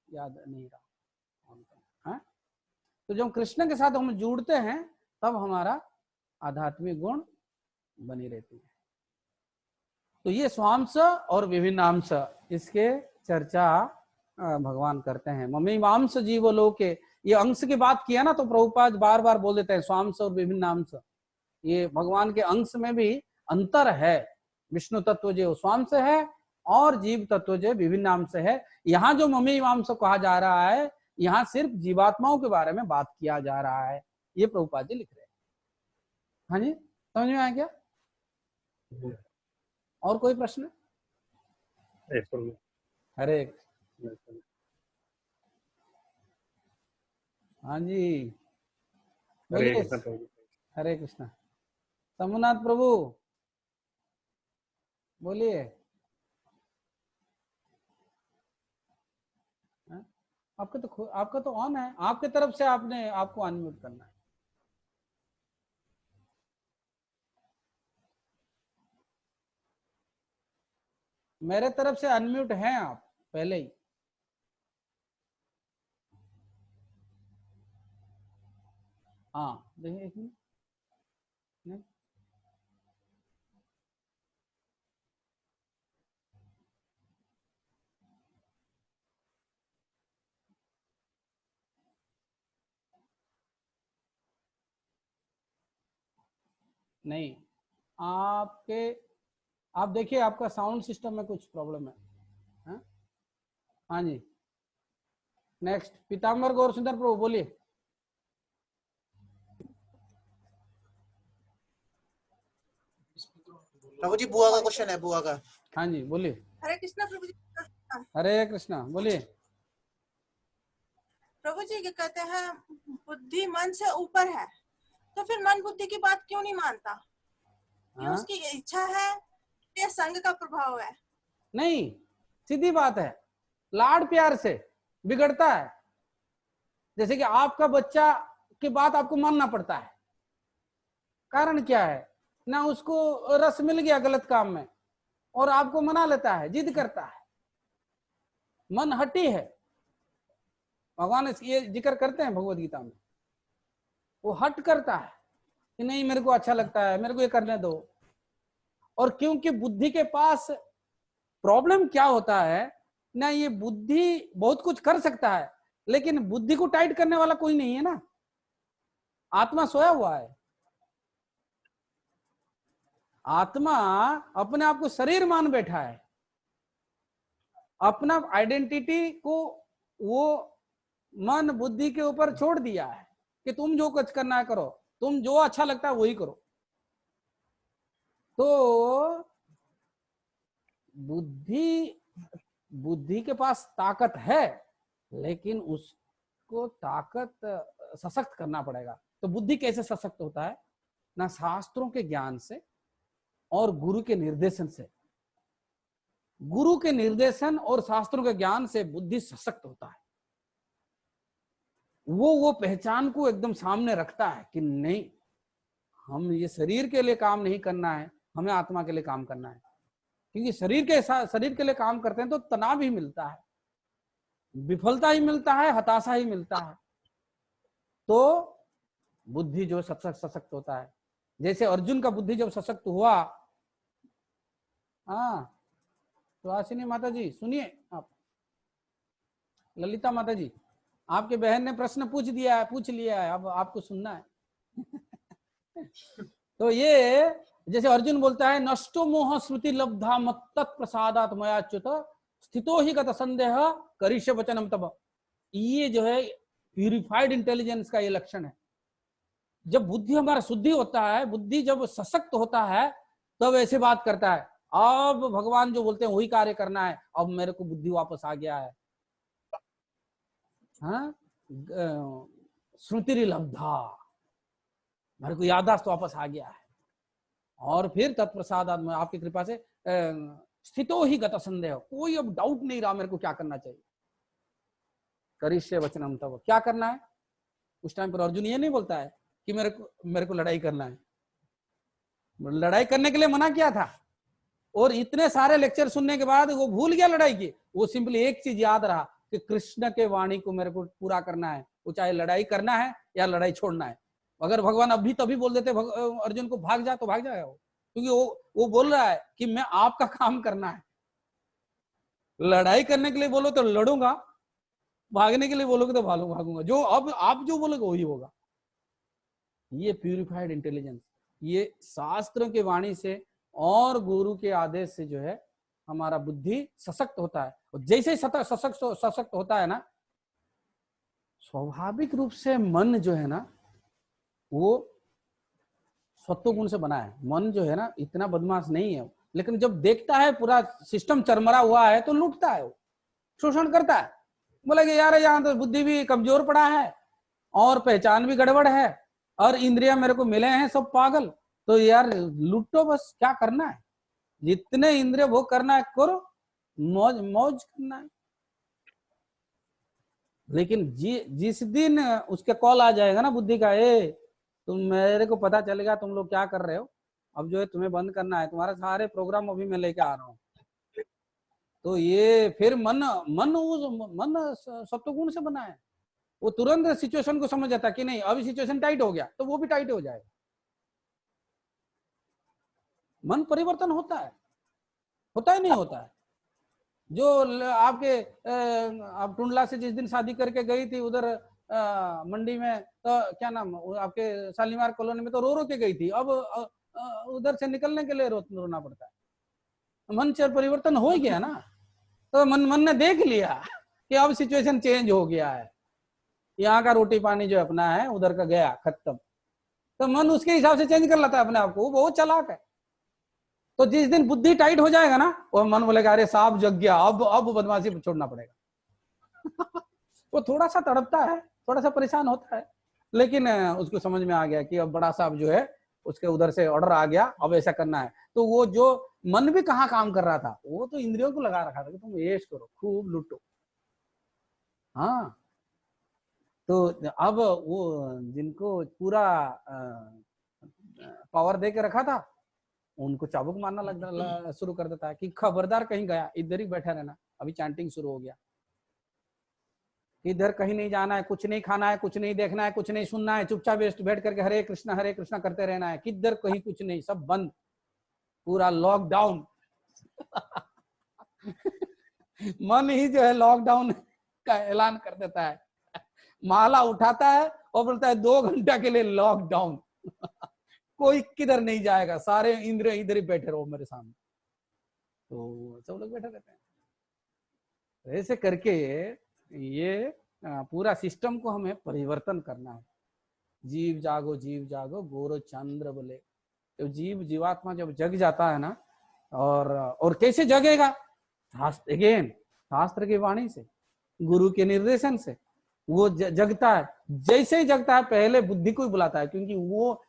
याद नहीं रहा। हाँ, तो जब कृष्ण के साथ हम जुड़ते हैं तब हमारा आध्यात्मिक गुण बनी रहती है। तो ये स्वांश और विभिन्नांश इसके चर्चा भगवान करते हैं। ममीमांस जीव लोके, ये अंश की बात किया ना तो प्रभुपाद बार बार बोल देते हैं स्वांश और विभिन्नांश। ये भगवान के अंश में भी अंतर है। विष्णु तत्व जो स्वांश है और जीव तत्व जो विभिन्नांश है। यहाँ जो ममीमांस कहा जा रहा है, यहाँ सिर्फ जीवात्माओं के बारे में बात किया जा रहा है, ये प्रभुपाद जी लिख रहे हैं। हाँ जी, समझ में आया क्या? और कोई प्रश्न? हरे हाँ जी, बोलिए। हरे कृष्णा। शंभुनाथ प्रभु बोलिए। आपका तो ऑन है, आपके तरफ से आपने आपको अनम्यूट करना है। मेरे तरफ से अनम्यूट हैं आप पहले ही। हाँ देखिए एक मिनट। नहीं, आप देखिए आपका साउंड सिस्टम में कुछ प्रॉब्लम है। हाँ जी, नेक्स्ट पीताम्बर गौर सुंदर प्रभु बोलिए। प्रभु जी बुआ का क्वेश्चन है, बुआ का। हाँ जी बोलिए। हरे कृष्णा प्रभु जी। हरे कृष्णा बोलिए। प्रभु जी क्या कहते हैं, बुद्धि मन से ऊपर है, तो फिर मन बुद्धि की बात क्यों नहीं मानता? ये उसकी इच्छा है या संग का प्रभाव है? नहीं, सीधी बात है, लाड प्यार से बिगड़ता है। जैसे कि आपका बच्चा की बात आपको मानना पड़ता है, कारण क्या है ना, उसको रस मिल गया गलत काम में और आपको मना लेता है, जिद करता है, मन हटी है। भगवान ये जिक्र करते हैं भगवद गीता में, वो हट करता है कि नहीं मेरे को अच्छा लगता है, मेरे को ये करने दो। और क्योंकि बुद्धि के पास प्रॉब्लम क्या होता है ना, ये बुद्धि बहुत कुछ कर सकता है लेकिन बुद्धि को टाइट करने वाला कोई नहीं है ना, आत्मा सोया हुआ है। आत्मा अपने आप को शरीर मान बैठा है, अपना आइडेंटिटी को वो मन बुद्धि के ऊपर छोड़ दिया है कि तुम जो कुछ करना है करो, तुम जो अच्छा लगता है वही करो। तो बुद्धि के पास ताकत है लेकिन उसको ताकत सशक्त करना पड़ेगा। तो बुद्धि कैसे सशक्त होता है ना, शास्त्रों के ज्ञान से और गुरु के निर्देशन से। गुरु के निर्देशन और शास्त्रों के ज्ञान से बुद्धि सशक्त होता है। वो पहचान को एकदम सामने रखता है कि नहीं, हम ये शरीर के लिए काम नहीं करना है, हमें आत्मा के लिए काम करना है। क्योंकि शरीर के लिए काम करते हैं तो तनाव ही मिलता है, विफलता ही मिलता है, हताशा ही मिलता है। तो बुद्धि जो सशक्त होता है, जैसे अर्जुन का बुद्धि जब सशक्त हुआ। हाँ तो आशिनी माता जी सुनिए, आप ललिता माता जी, आपके बहन ने प्रश्न पूछ लिया है, अब आपको सुनना है। तो ये जैसे अर्जुन बोलता है, नष्टो मोह स्मृति लब्धा मत्त प्रसादात मयाच्युत स्थितो ही गत संदेह करिष्य वचनम तब। ये जो है प्यूरिफाइड इंटेलिजेंस का ये लक्षण है। जब बुद्धि हमारा शुद्धि होता है, बुद्धि जब सशक्त होता है तब ऐसे बात करता है, अब भगवान जो बोलते हैं वही कार्य करना है, अब मेरे को बुद्धि वापस आ गया है। हाँ, स्मृति लब्धा, मेरे को याददाश्त वापस आ गया है। और फिर तत्प्रसादात में आपकी कृपा से स्थितो ही गत संदेह, कोई अब डाउट नहीं रहा मेरे को क्या करना चाहिए। करिष्य वचनम तब, क्या करना है उस टाइम पर अर्जुन ये नहीं बोलता है कि मेरे को लड़ाई करना है। लड़ाई करने के लिए मना किया था और इतने सारे लेक्चर सुनने के बाद वो भूल गया लड़ाई की। वो सिंपली एक चीज याद रहा कि कृष्ण के वाणी को मेरे को पूरा करना है, वो चाहे लड़ाई करना है या लड़ाई छोड़ना है। अगर भगवान अभी तभी बोल देते अर्जुन को भाग जा, तो भाग जाएगा वो, क्योंकि वो बोल रहा है कि मैं आपका काम करना है। लड़ाई करने के लिए बोलो तो लड़ूंगा, भागने के लिए बोलोगे तो भागूंगा। जो अब आप जो बोलोगे वही होगा। ये प्यूरिफाइड इंटेलिजेंस, ये शास्त्रों के वाणी से और गुरु के आदेश से जो है हमारा बुद्धि सशक्त होता है। और जैसे सशक्त होता है ना, स्वाभाविक रूप से मन जो है ना वो सत्व गुण से बना है। मन जो है ना इतना बदमाश नहीं है, लेकिन जब देखता है पूरा सिस्टम चरमरा हुआ है तो लूटता है, वो शोषण करता है। बोले कि यार यहाँ तो बुद्धि भी कमजोर पड़ा है और पहचान भी गड़बड़ है और इंद्रिया मेरे को मिले हैं सब पागल, तो यार लूटो बस, क्या करना है, जितने इंद्रिय भोग करना है करो, मौज मौज करना है। लेकिन जिस दिन उसके कॉल आ जाएगा ना बुद्धि का, तुम मेरे को पता चलेगा तुम लोग क्या कर रहे हो, अब जो है तुम्हें बंद करना है, तुम्हारे सारे प्रोग्राम अभी मैं लेके आ रहा हूँ, तो ये फिर मन सत्वगुण से बना है। वो तुरंत सिचुएशन को समझ जाता है कि नहीं अभी सिचुएशन टाइट हो गया, तो वो भी टाइट हो जाएगा। मन परिवर्तन होता है ही नहीं होता है। जो आपके आप टुंडला से जिस दिन शादी करके गई थी उधर मंडी में, तो क्या नाम आपके शालीमार कॉलोनी में, तो रो के गई थी, अब उधर से निकलने के लिए रोना पड़ता है। मन से परिवर्तन हो गया ना, तो मन ने देख लिया कि अब सिचुएशन चेंज हो गया है, यहाँ का रोटी पानी जो अपना है उधर का गया खत्म, तो मन उसके हिसाब से चेंज कर लेता है अपने आप को। वो बहुत चालाक है। तो जिस दिन बुद्धि टाइट हो जाएगा ना, वो मन बोलेगा अरे सांप जग गया, अब बदमाशी छोड़ना पड़ेगा। वो थोड़ा सा तड़पता है, थोड़ा सा परेशान होता है, लेकिन उसको समझ में आ गया कि अब बड़ा सांप जो है उसके उधर से ऑर्डर आ गया, अब ऐसा करना है। तो वो जो मन भी कहाँ काम कर रहा था, वो तो इंद्रियों को लगा रखा था कि तुम ऐश करो, खूब लूटो। हाँ, तो अब वो जिनको पूरा पावर दे के रखा था उनको चाबुक मारना शुरू कर देता है कि खबरदार कहीं गया, इधर ही बैठा रहना, अभी चैंटिंग शुरू हो गया, इधर कहीं नहीं जाना है, कुछ नहीं खाना है, कुछ नहीं देखना है, कुछ नहीं सुनना है, चुपचाप बैठ करके हरे कृष्णा करते रहना है, किधर कहीं कुछ नहीं, सब बंद, पूरा लॉकडाउन। मन ही जो है लॉकडाउन का ऐलान कर देता है, माला उठाता है और बोलता है 2 घंटा के लिए लॉकडाउन। कोई किधर नहीं जाएगा, सारे इंद्रिय इधर ही बैठे रहो मेरे सामने। तो सब लोग बैठे रहते हैं। ऐसे करके ये पूरा सिस्टम को हमें परिवर्तन करना है। जीव जागो गोरो चंद्र बोले। तो जीवात्मा जब जग जाता है ना, और कैसे जगेगा, शास्त्र की वाणी से, गुरु के निर्देशन से वो जगता है। जैसे ही जगता है पहले बुद्धि को ही बुलाता है, क्योंकि वो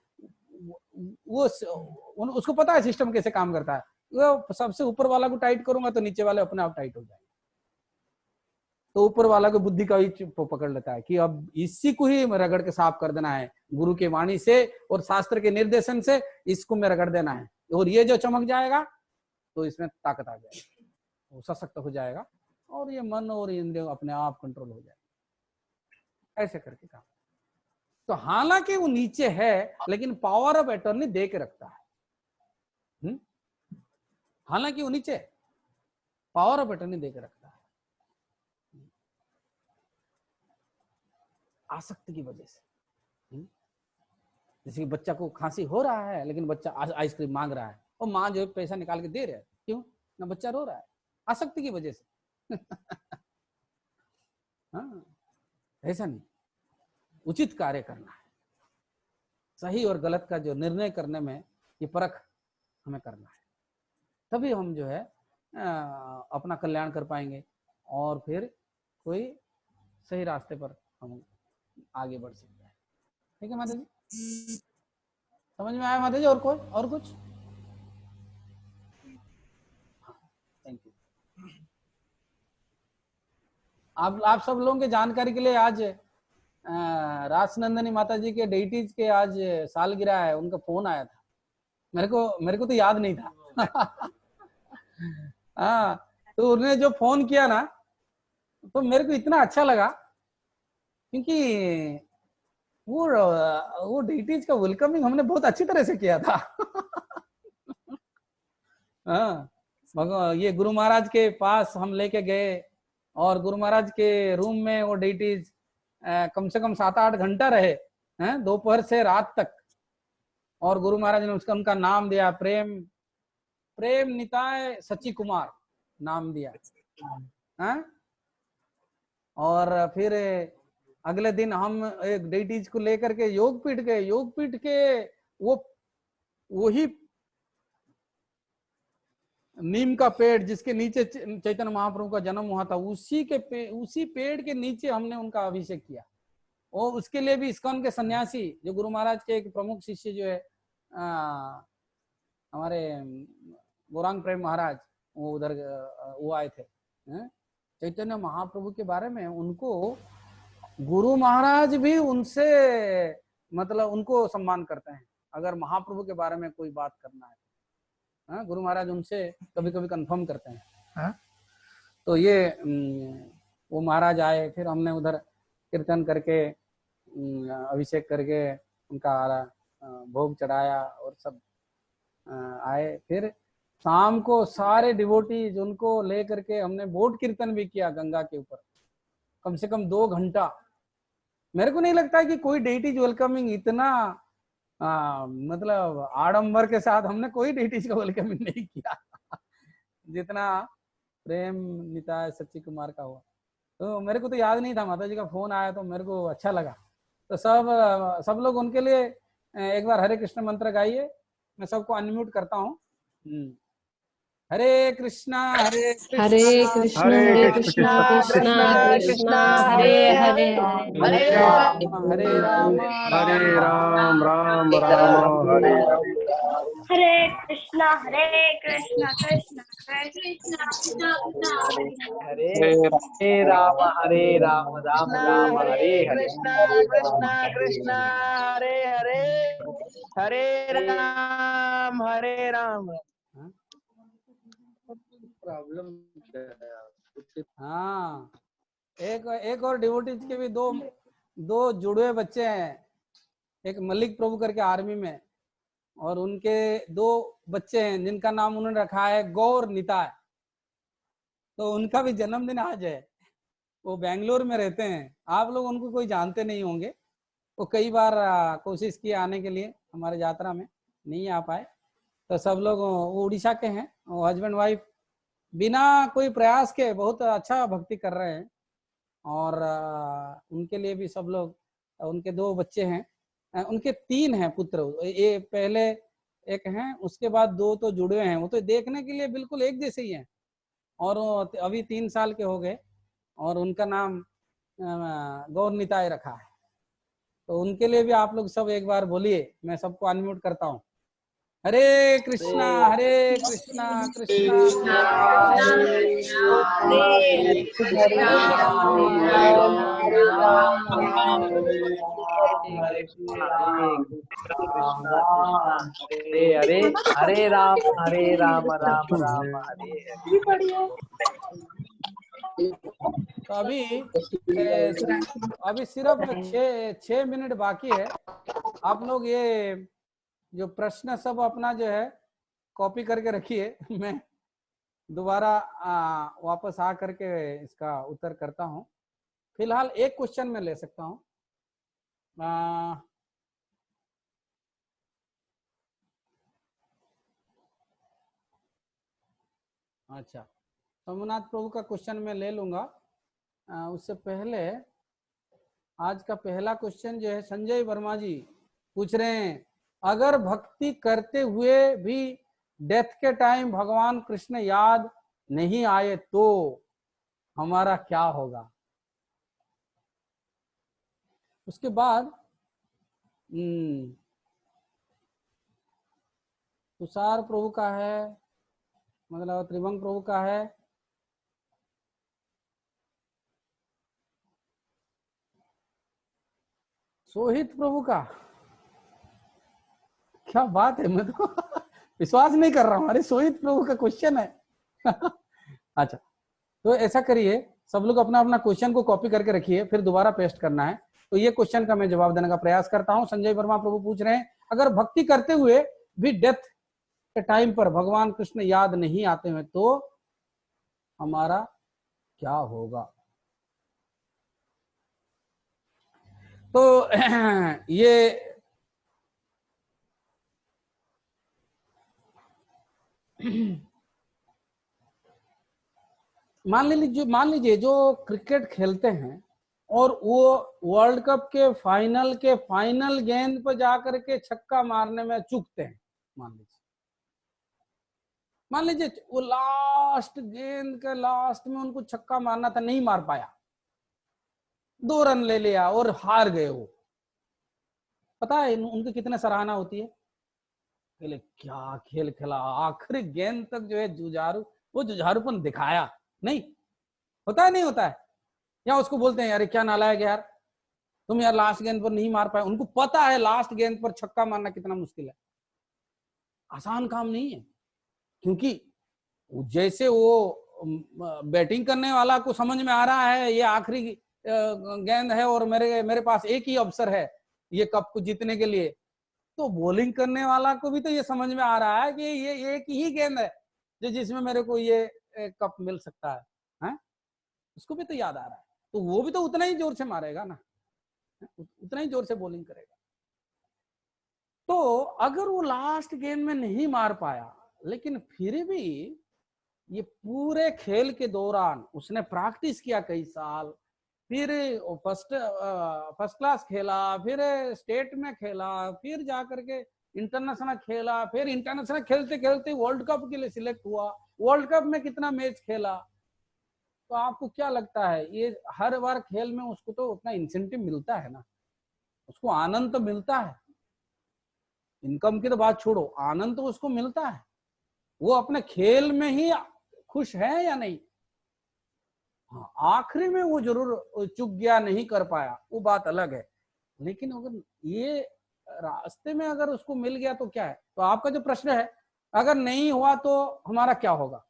उसको पता है सिस्टम कैसे काम करता है। वो सबसे ऊपर वाला को टाइट करूंगा तो नीचे वाले अपने आप टाइट हो जाएंगे, तो ऊपर वाला को बुद्धि का ही पकड़ लेता है कि अब इसी को ही रगड़ के साफ कर देना है, गुरु के वाणी से और शास्त्र के निर्देशन से इसको में रगड़ देना है, और ये जो चमक जाएगा तो इसमें ताकत आ जाएगी, वो सशक्त हो जाएगा और ये मन और इंद्रिय अपने आप कंट्रोल हो जाएगा। ऐसे करके काम। तो हालांकि वो नीचे है लेकिन पावर ऑफ अटॉर्नी दे के रखता है। हालांकि वो नीचे पावर ऑफ अटॉर्नी दे के रखता है, आसक्ति की वजह से। जैसे कि बच्चा को खांसी हो रहा है लेकिन बच्चा आइसक्रीम मांग रहा है और माँ जो है पैसा निकाल के दे रहा है, क्यों ना, बच्चा रो रहा है, आसक्ति की वजह से। हाँ, ऐसा नहीं, उचित कार्य करना है, सही और गलत का जो निर्णय करने में ये परख हमें करना है, तभी हम जो है अपना कल्याण कर पाएंगे और फिर कोई सही रास्ते पर हम आगे बढ़ सकते हैं। ठीक है माता जी, समझ में आया माता जी? और कोई और कुछ? Thank you. आप सब लोगों के जानकारी के लिए आज राजनंदनी माता जी के डेटीज के आज सालगिरह है, उनका फोन आया था, मेरे को तो याद नहीं था। हाँ, तो उन्होंने जो फोन किया ना, तो मेरे को इतना अच्छा लगा क्योंकि वो डेटीज का वेलकमिंग हमने बहुत अच्छी तरह से किया था। हाँ, भगवान ये गुरु महाराज के पास हम लेके गए और गुरु महाराज के रूम में वो डेटीज कम से कम 7-8 घंटा रहे हैं, दोपहर से रात तक। और गुरु महाराज ने उसका उनका नाम दिया, प्रेम निताय सची कुमार नाम दिया है। और फिर अगले दिन हम एक डेटीज को लेकर के योगपीठ गए। योगपीठ के वही नीम का पेड़ जिसके नीचे चैतन्य महाप्रभु का जन्म हुआ था, उसी पेड़ के नीचे हमने उनका अभिषेक किया। और उसके लिए भी इस्कॉन के सन्यासी जो गुरु महाराज के एक प्रमुख शिष्य जो है हमारे गौरांग प्रेम महाराज, वो उधर वो आए थे चैतन्य महाप्रभु के बारे में। उनको गुरु महाराज भी उनसे मतलब उनको सम्मान करते हैं। अगर महाप्रभु के बारे में कोई बात करना है, गुरु महाराज उनसे कभी कभी कंफर्म करते हैं। तो ये वो महाराज आए, फिर हमने उधर कीर्तन करके अभिषेक करके उनका भोग चढ़ाया और सब आए। फिर शाम को सारे डिवोटीज उनको लेकर के हमने बोट कीर्तन भी किया गंगा के ऊपर, कम से कम 2 घंटा। मेरे को नहीं लगता है कि कोई डेटीज वेलकमिंग इतना मतलब आडंबर के साथ हमने कोई डेटीज का वेलकमिंग नहीं किया जितना प्रेम निताय सच्ची कुमार का हुआ। तो मेरे को तो याद नहीं था, माता जी का फोन आया तो मेरे को अच्छा लगा। तो सब लोग उनके लिए एक बार हरे कृष्ण मंत्र गाइए। मैं सबको अनम्यूट करता हूँ। हरे कृष्णा हरे कृष्णा हरे कृष्णा कृष्णा कृष्णा हरे हरे हरे राम राम राम हरे हरे कृष्णा कृष्णा कृष्णा हरे राम राम राम हरे हरे। कृष्णा कृष्णा हरे हरे हरे राम प्रॉब्लम। हाँ, एक और डिवोटीज के भी दो जुड़वे बच्चे हैं। एक मलिक प्रभु करके आर्मी में, और उनके 2 बच्चे हैं जिनका नाम उन्होंने रखा है गौर निताय। तो उनका भी जन्मदिन आज है। वो बेंगलोर में रहते हैं। आप लोग उनको कोई जानते नहीं होंगे। वो कई बार कोशिश किए आने के लिए हमारे यात्रा में, नहीं आ पाए। तो सब लोग वो उड़ीसा के हैं, वो हस्बैंड वाइफ बिना कोई प्रयास के बहुत अच्छा भक्ति कर रहे हैं। और उनके लिए भी सब लोग, उनके 2 बच्चे हैं, उनके 3 हैं पुत्र। ये पहले एक हैं, उसके बाद 2 तो जुड़े हैं। वो तो देखने के लिए बिल्कुल एक जैसे ही हैं, और अभी 3 साल के हो गए, और उनका नाम गौर निताय रखा है। तो उनके लिए भी आप लोग सब एक बार बोलिए। मैं सबको अनम्यूट करता हूँ। हरे कृष्णा कृष्णा हरे हरे राम राम राम हरे हरे। तो अभी सिर्फ 6 मिनट बाकी है। आप लोग ये जो प्रश्न सब अपना जो है कॉपी करके रखिए। मैं दोबारा वापस आ करके इसका उत्तर करता हूँ। फिलहाल एक क्वेश्चन मैं ले सकता हूँ। अच्छा, सोमनाथ प्रभु का क्वेश्चन मैं ले लूंगा। उससे पहले आज का पहला क्वेश्चन जो है संजय वर्मा जी पूछ रहे हैं, अगर भक्ति करते हुए भी डेथ के टाइम भगवान कृष्ण याद नहीं आए तो हमारा क्या होगा? उसके बाद तुषार प्रभु का है, मतलब त्रिभंग प्रभु का है। सोहित प्रभु का, क्या बात है, मैं तो विश्वास नहीं कर रहा हूँ। अरे सोहित प्रभु का क्वेश्चन है। अच्छा, तो ऐसा करिए, सब लोग अपना अपना क्वेश्चन को कॉपी करके रखिए, फिर दोबारा पेस्ट करना है। तो ये क्वेश्चन का मैं जवाब देने का प्रयास करता हूं। संजय वर्मा प्रभु पूछ रहे हैं, अगर भक्ति करते हुए भी डेथ के टाइम पर भगवान कृष्ण याद नहीं आते हैं तो हमारा क्या होगा? तो ये मान लीजिए जो क्रिकेट खेलते हैं और वो वर्ल्ड कप के फाइनल गेंद पर जाकर के छक्का मारने में चूकते हैं। मान लीजिए वो लास्ट गेंद के लास्ट में उनको छक्का मारना था, नहीं मार पाया, 2 रन ले लिया और हार गए। वो पता है उनकी कितने सराहना होती है, बोले क्या खेल खेला, आखिरी गेंद तक जो है जुझारूपन दिखाया। नहीं होता है, नहीं होता है। या उसको बोलते हैं यार क्या नालायक यार, तुम यार लास्ट गेंद पर नहीं मार पाए। उनको पता है लास्ट गेंद पर छक्का मारना कितना मुश्किल है, आसान काम नहीं है। क्योंकि जैसे वो बैटिंग करने वाला को समझ में आ रहा है ये आखिरी गेंद है और मेरे पास एक ही अवसर है ये कप को जीतने के लिए, तो बॉलिंग करने वाला को भी तो ये समझ में आ रहा है कि ये एक ही गेंद है जो जिसमें मेरे को ये कप मिल सकता है, उसको भी तो याद आ रहा है। तो वो भी तो उतना ही जोर से मारेगा ना, उतना ही जोर से बॉलिंग करेगा। तो अगर वो लास्ट गेंद में नहीं मार पाया, लेकिन फिर भी ये पूरे खेल के दौरान उसने प्रैक्टिस किया कई साल, फिर फर्स्ट क्लास खेला, फिर स्टेट में खेला, फिर जाकर के इंटरनेशनल खेला, फिर इंटरनेशनल खेलते खेलते वर्ल्ड कप के लिए सिलेक्ट हुआ, वर्ल्ड कप में कितना मैच खेला। तो आपको क्या लगता है ये हर बार खेल में उसको तो उतना इंसेंटिव मिलता है ना, उसको आनंद तो मिलता है। इनकम की तो बात छोड़ो, आनंद तो उसको मिलता है। वो अपने खेल में ही खुश है या नहीं? हाँ, आखिरी में वो जरूर चूक गया, नहीं कर पाया, वो बात अलग है। लेकिन अगर ये रास्ते में अगर उसको मिल गया तो क्या है? तो आपका जो प्रश्न है, अगर नहीं हुआ तो हमारा क्या होगा?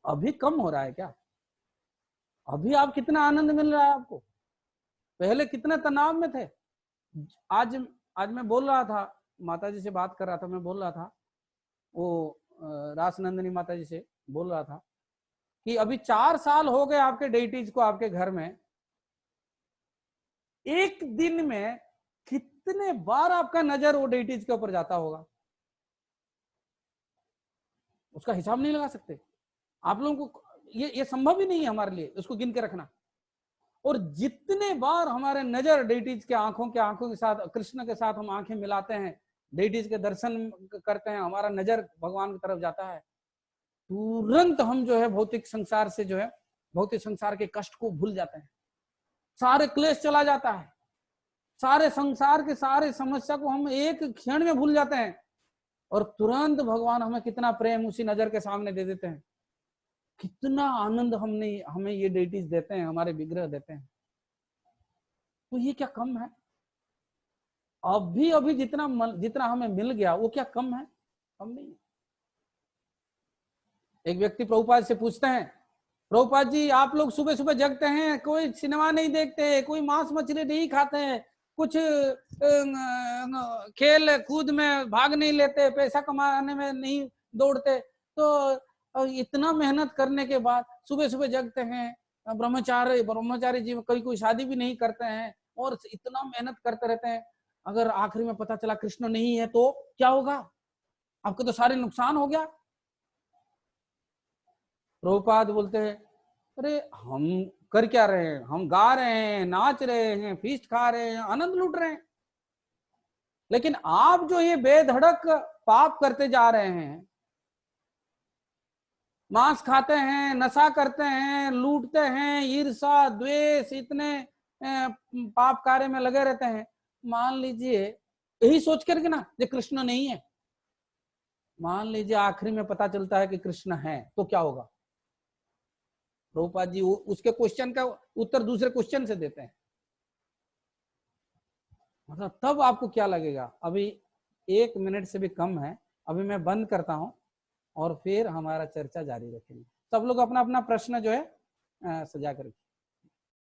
अभी कम हो रहा है क्या? अभी आप कितना आनंद मिल रहा है आपको? पहले कितने तनाव में थे। आज मैं बोल रहा था, माता जी से बात कर रहा था, मैं बोल रहा था वो रासनंदिनी माता जी से बोल रहा था कि अभी 4 साल हो गए आपके डेटीज को आपके घर में, एक दिन में कितने बार आपका नजर वो डेटीज के ऊपर जाता होगा, उसका हिसाब नहीं लगा सकते आप लोगों को। ये संभव ही नहीं है हमारे लिए उसको गिन के रखना। और जितने बार हमारे नजर डेटीज के आंखों के साथ, कृष्ण के साथ हम आंखें मिलाते हैं, डेटीज के दर्शन करते हैं, हमारा नजर भगवान की तरफ जाता है, तुरंत हम जो है भौतिक संसार से जो है भौतिक संसार के कष्ट को भूल जाते हैं, सारे क्लेश चला जाता है, सारे संसार के सारे समस्या को हम एक क्षण में भूल जाते हैं और तुरंत भगवान हमें कितना प्रेम उसी नजर के सामने दे देते हैं, कितना आनंद हमें ये डेटीज देते हैं, हमारे विग्रह देते हैं। तो ये क्या कम है? अभी जितना हमें मिल गया वो क्या कम है? कम नहीं है। एक व्यक्ति प्रभुपाद से पूछते हैं, प्रभुपाद जी आप लोग सुबह सुबह जगते हैं, कोई सिनेमा नहीं देखते, कोई मांस मछली नहीं खाते हैं, कुछ खेल कूद में भाग नहीं लेते, पैसा कमाने में नहीं दौड़ते, तो इतना मेहनत करने के बाद सुबह सुबह जगते हैं, ब्रह्मचारी जी कोई शादी भी नहीं करते हैं और इतना मेहनत करते रहते हैं, अगर आखिरी में पता चला कृष्ण नहीं है तो क्या होगा? आपको तो सारे नुकसान हो गया। प्रभुपाद बोलते हैं, अरे हम कर क्या रहे हैं? हम गा रहे हैं, नाच रहे हैं, फीस्ट खा रहे हैं, आनंद लूट रहे हैं। लेकिन आप जो ये बेधड़क पाप करते जा रहे हैं, मांस खाते हैं, नशा करते हैं, लूटते हैं, ईर्षा द्वेष, इतने पाप कार्य में लगे रहते हैं, मान लीजिए यही सोच करके ना ये कृष्ण नहीं है, मान लीजिए आखिरी में पता चलता है कि कृष्ण है तो क्या होगा? प्रभुपाद जी उसके क्वेश्चन का उत्तर दूसरे क्वेश्चन से देते हैं। मतलब तब आपको क्या लगेगा? अभी 1 मिनट से भी कम है, अभी मैं बंद करता हूं और फिर हमारा चर्चा जारी रखेंगे। सब लोग अपना अपना प्रश्न जो है सजा कर